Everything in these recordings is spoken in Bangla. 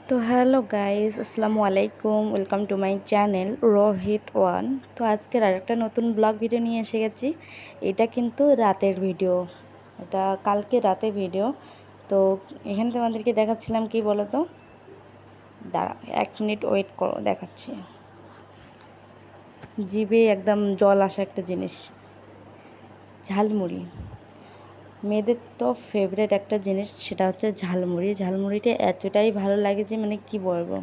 তো হ্যালো গাইস, আসসালামু আলাইকুম। Welcome to my channel Rohit one. তো আজকের আরেকটা নতুন ব্লগ ভিডিও নিয়ে এসে গেছি। এটা কিন্তু রাতের ভিডিও, এটা কালকে রাতে ভিডিও। তো এখানে তোমাদেরকে দেখাচ্ছিলাম কি বলো তো, দাঁড়া 1 মিনিট ওয়েট করো, দেখাচ্ছি। জিভে একদম জল আসা একটা জিনিস, ঝালমুড়ি। মেয়েদের তো ফেভারিট একটা জিনিস, সেটা হচ্ছে ঝালমুড়ি। ঝালমুড়িটা এতটাই ভালো লাগে যে মানে কি বলবো,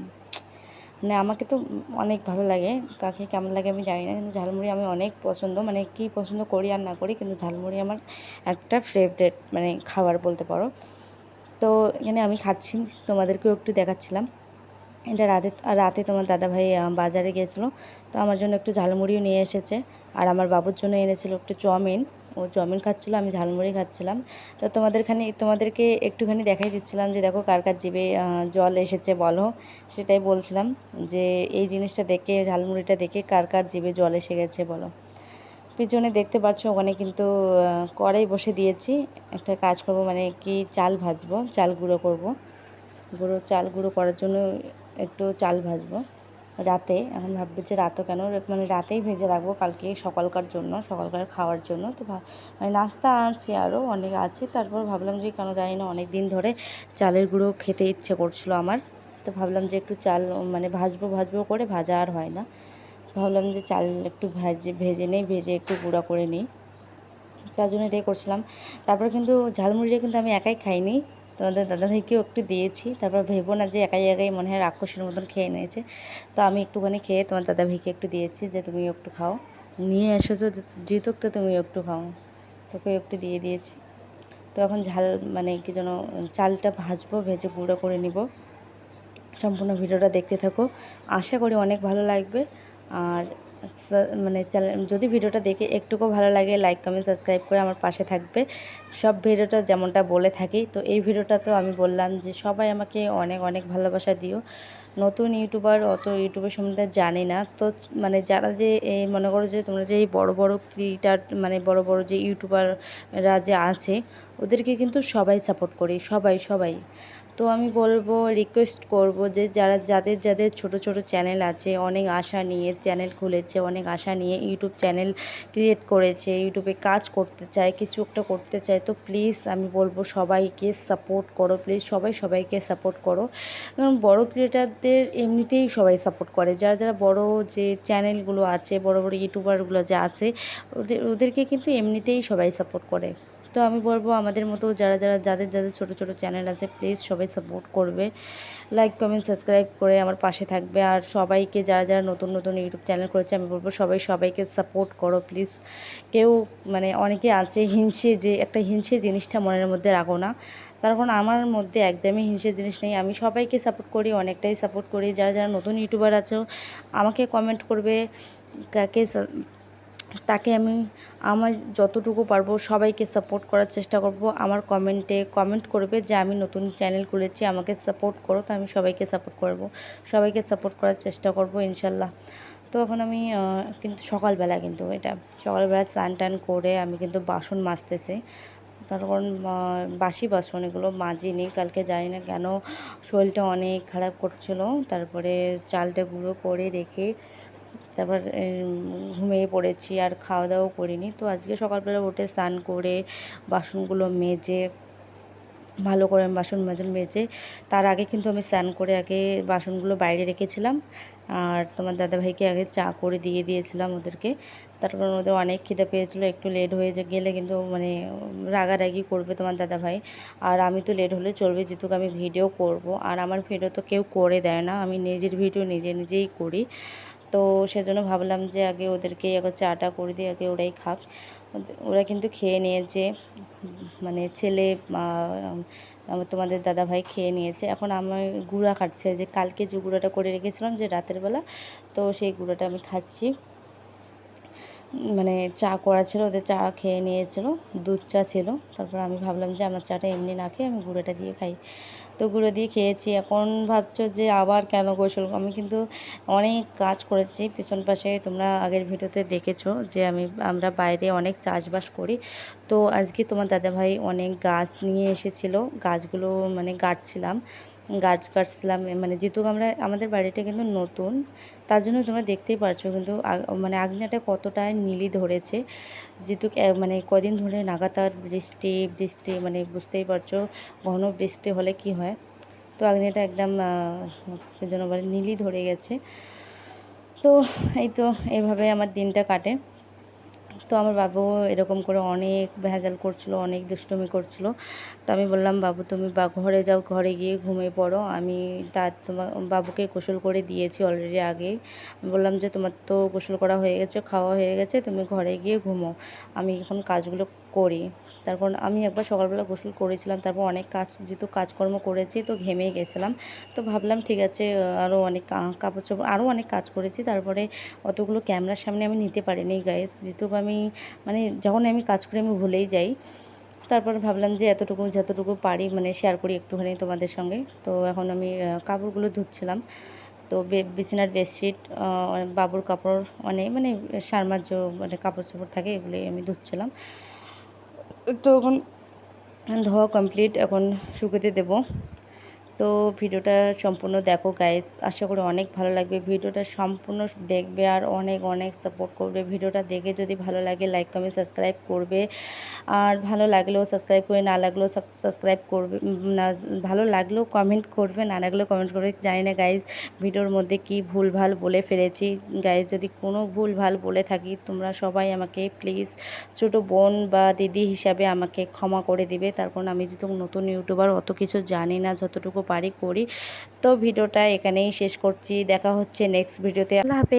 মানে আমাকে তো অনেক ভালো লাগে। কাকে কেমন লাগে আমি জানি না, কিন্তু ঝালমুড়ি আমি অনেক পছন্দ, মানে কি পছন্দ করি আর না করি, কিন্তু ঝালমুড়ি আমার একটা ফেভারিট মানে খাবার বলতে পারো। তো এখানে আমি খাচ্ছি, তোমাদেরকেও একটু দেখাচ্ছিলাম। এটা রাতে রাতে তোমার দাদাভাই বাজারে গিয়েছিলো, তো আমার জন্য একটু ঝালমুড়িও নিয়ে এসেছে। আর আমার বাবুর জন্য এনেছিল একটু চাউমিন। ও চাউমিন খাচ্ছিলো, আমি ঝালমুড়ি খাচ্ছিলাম। তো তোমাদেরকে একটুখানি দেখাই দিচ্ছিলাম যে দেখো কার কার জিভে জল এসেছে বলো। সেটাই বলছিলাম যে এই জিনিসটা দেখে, ঝালমুড়িটা দেখে কার কার জিভে জল এসে গেছে বলো। পিছনে দেখতে পাচ্ছ ওখানে কিন্তু কড়াই বসে দিয়েছি। একটা কাজ করব, মানে কি চাল ভাজবো, চাল গুঁড়ো করব। চাল গুঁড়ো করার জন্য একটু চাল ভাজবো রাতে। এখন ভাববে যে রাতও কেন, মানে রাতেই ভেজে রাখবো কালকে সকালকার জন্য, সকালকার খাওয়ার জন্য। তো মানে নাস্তা আছে, আরও অনেক আছে। তারপর ভাবলাম যে কেন জানি না অনেক দিন ধরে চালের গুঁড়ো খেতে ইচ্ছে করছিলো আমার। তো ভাবলাম যে একটু চাল মানে ভাজবো করে ভাজা আর হয় না। ভাবলাম যে চাল একটু ভেজে নেই, ভেজে একটু গুঁড়া করে নিই, তার জন্য এটাই করছিলাম। তারপর কিন্তু ঝালমুড়িটা কিন্তু আমি একাই খাইনি, তোমাদের দাদাভাইকেও একটু দিয়েছি। তারপর ভেবো না যে একাই একাই মনে হয় রাক্ষসের মতন খেয়ে নিয়েছে। তো আমি একটুখানি খেয়ে তোমার দাদাভাইকে একটু দিয়েছি যে তুমিও একটু খাও, নিয়ে এসেছো যেহেতু, তো তুমিও একটু খাও। তোকে একটু দিয়ে দিয়েছি। তো এখন ঝাল মানে কি যেন চালটা ভাজবো, ভেজে গুঁড়ো করে নিব। সম্পূর্ণ ভিডিওটা দেখতে থাকো, আশা করি অনেক ভালো লাগবে। আর মানে যদি ভিডিওটা দেখে একটুকু ভালো লাগে, লাইক কমেন্ট সাবস্ক্রাইব করে আমার পাশে থাকবে। সব ভিডিওটা যেমনটা বলে থাকি, তো এই ভিডিওটা তো আমি বললাম যে সবাই আমাকে অনেক অনেক ভালোবাসা দিও। নতুন ইউটিউবার, অত ইউটিউবের সম্বন্ধে জানি না, তো মানে যারা যে এই মনে করো যে তোমরা যে এই বড় বড় ক্রিয়েটার, মানে বড় বড় যে ইউটিউবাররা যে আছে, ওদেরকে কিন্তু সবাই সাপোর্ট করি, সবাই সবাই। তো আমি বলবো, রিকোয়েস্ট করব যে যাদের ছোট ছোট চ্যানেল আছে, অনেক আশা নিয়ে চ্যানেল খুলেছে, অনেক আশা নিয়ে ইউটিউব চ্যানেল ক্রিয়েট করেছে, ইউটিউবে কাজ করতে চায়, কিছু একটা করতে চায়, তো প্লিজ আমি বলবো সবাইকে সাপোর্ট করো, প্লিজ সবাই সবাইকে সাপোর্ট করো। কারণ বড় ক্রিয়েটারদের এমনিতেই সবাই সাপোর্ট করে, যারা বড় যে চ্যানেলগুলো আছে, বড় বড় ইউটিউবারগুলো যে আছে, ওদেরকে কিন্তু এমনিতেই সবাই সাপোর্ট করে। তো আমি বলবো আমাদের মতো যাদের ছোট ছোট চ্যানেল আছে, প্লিজ সবাই সাপোর্ট করবে, লাইক কমেন্ট সাবস্ক্রাইব করে আমার পাশে থাকবে। আর সবাইকে যারা নতুন নতুন ইউটিউব চ্যানেল করেছে, আমি বলবো সবাইকে সাপোর্ট করো প্লিজ। কেউ মানে অনেকে আছে হিংসে, যে একটা হিংসে জিনিসটা মনের মধ্যে রাখো না। তার কারণ আমার মধ্যে একদমই হিংসে জিনিস নেই, আমি সবাইকে সাপোর্ট করি, অনেকটাই সাপোর্ট করি। যারা নতুন ইউটিউবার আছো আমাকে কমেন্ট করবে, কাকে তাকে আমি আমার যতটুকু পারবো সবাইকে সাপোর্ট করার চেষ্টা করব। আমার কমেন্টে কমেন্ট করবে যে আমি নতুন চ্যানেল খুলেছি, আমাকে সাপোর্ট করো, তো আমি সবাইকে সাপোর্ট করব, সবাইকে সাপোর্ট করার চেষ্টা করব ইনশাল্লাহ। তো এখন আমি কিন্তু সকালবেলা, কিন্তু এটা সকালবেলা স্নান টান করে আমি কিন্তু বাসন মাজতেছি। তার কারণ বাসি বাসন, এগুলো মাজিনি কালকে, জানি না কেন শরীরটা অনেক খারাপ করছিল। তারপরে চালটা গুঁড়ো করে রেখে তারপর ঘুমিয়ে পড়েছি, আর খাওয়া দাওয়াও করিনি। তো আজকে সকালবেলা উঠে স্নান করে বাসনগুলো মেজে, ভালো করে বাসন মেজে, তার আগে কিন্তু আমি স্নান করে আগে বাসনগুলো বাইরে রেখেছিলাম। আর তোমার দাদাভাইকে আগে চা করে দিয়ে দিয়েছিলাম ওদেরকে। তার কারণ ওদের অনেক খিদে পেয়েছিলো, একটু লেট হয়ে গেলে কিন্তু মানে রাগারাগি করবে তোমার দাদাভাই। আর আমি তো লেট হলে চলবে, যেহেতু আমি ভিডিও করব, আর আমার ভিডিও তো কেউ করে দেয় না, আমি নিজের ভিডিও নিজেই করি। তো সেজন্য ভাবলাম যে আগে ওদেরকে একবার চাটা করে দিই, আগে ওরাই খাক। ওরা কিন্তু খেয়ে নিয়েছে, মানে ছেলে তোমাদের দাদাভাই খেয়ে নিয়েছে। এখন আমার গুঁড়া খাচ্ছে, যে কালকে যে গুঁড়াটা করে রেখেছিলাম যে রাতের বেলা, তো সেই গুঁড়াটা আমি খাচ্ছি। মানে চা করা ছিল, ওদের চা খেয়ে নিয়েছিল, দুধ চা ছিল। তারপর আমি ভাবলাম যে আমার চাটা এমনি না খেয়ে আমি গুঁড়োটা দিয়ে খাই, তো গুঁড়ো দিয়ে খেয়েছি। এখন ভাবছো যে আবার কেন গোসল, আমি কিন্তু অনেক কাজ করেছি পিছন পাশে, তোমরা আগের ভিডিওতে দেখেছো যে আমরা বাইরে অনেক চাষবাস করি। তো আজকে তোমার দাদাভাই অনেক গাছ নিয়ে এসেছিলো, গাছগুলো মানে গাঁটছিলাম, গাছ কাটছিলাম, মানে যেহেতু আমাদের বাড়িটা কিন্তু নতুন, তার জন্য তোমরা দেখতেই পারছো কিন্তু মানে আগ্নেয়টা কতটা নীলি ধরেছে, যেহেতু মানে কদিন ধরে লাগাতার বৃষ্টি বৃষ্টি, মানে বুঝতেই পারছো ঘন বৃষ্টি হলে কি হয়। তো আগ্নেয়টা একদম যেন বলে নীলি ধরে গেছে। তো এই তো এভাবে আমার দিনটা কাটে। তো আমার বাবু এরকম করে অনেক ভেজাল করছিল, অনেক দুষ্টুমি করছিল। তো আমি বললাম, বাবু তুমি ঘরে যাও, ঘরে গিয়ে ঘুমিয়ে পড়ো। আমি তোমার বাবুকে গোসল করে দিয়েছি অলরেডি আগেই। বললাম যে তোমার তো গোসল করা হয়ে গেছে, খাওয়া হয়ে গেছে, তুমি ঘরে গিয়ে ঘুমো, আমি এখন কাজগুলো করি। তারপর আমি একবার সকালবেলা গোসল করেছিলাম, তারপর অনেক কাজ, যেহেতু কাজকর্ম করেছি তো ঘেমেই গেছিলাম। তো ভাবলাম ঠিক আছে, আরও অনেক কাপড় চোপড়, আরও অনেক কাজ করেছি, তারপরে অতগুলো ক্যামেরার সামনে আমি নিতে পারিনি গাইস, যেহেতু আমি মানে যখন আমি কাজ করি আমি ভুলেই যাই। তারপর ভাবলাম যে যতটুকু পারি মানে শেয়ার করি একটুখানি তোমাদের সঙ্গে। তো এখন আমি কাপড়গুলো ধুচ্ছিলাম। তো বিছানার বেডশিট, বাবুর কাপড়, মানে সারমার যে মানে কাপড় চোপড় থাকে এগুলোই আমি ধুচ্ছিলাম। তো এখন ধোয়া কমপ্লিট, এখন শুকোতে দেবো। তো ভিডিওটা সম্পূর্ণ দেখো গাইস, আশা করি অনেক ভালো লাগবে। ভিডিওটা সম্পূর্ণ দেখবে আর অনেক অনেক সাপোর্ট করবে। ভিডিওটা দেখে যদি ভালো লাগে লাইক কমেন্ট সাবস্ক্রাইব করবে, আর ভালো লাগলেও সাবস্ক্রাইব করে, না লাগলেও সাবস্ক্রাইব করবে, না ভালো লাগলেও কমেন্ট করবে, না লাগলেও কমেন্ট করবে। জানি না গাইস ভিডিওর মধ্যে কি ভুলভাল বলে ফেলেছি। গাইস যদি কোনো ভুলভাল বলে থাকি তোমরা সবাই আমাকে প্লিজ ছোটো বোন বা দিদি হিসাবে আমাকে ক্ষমা করে দিবে। তার কারণ আমি যেহেতু নতুন ইউটিউবার, অত কিছু জানি না, যতটুকু পারি করি। তো ভিডিওটা এখানেই শেষ করছি, দেখা হচ্ছে নেক্সট ভিডিওতে। আল্লাহ হাফেজ।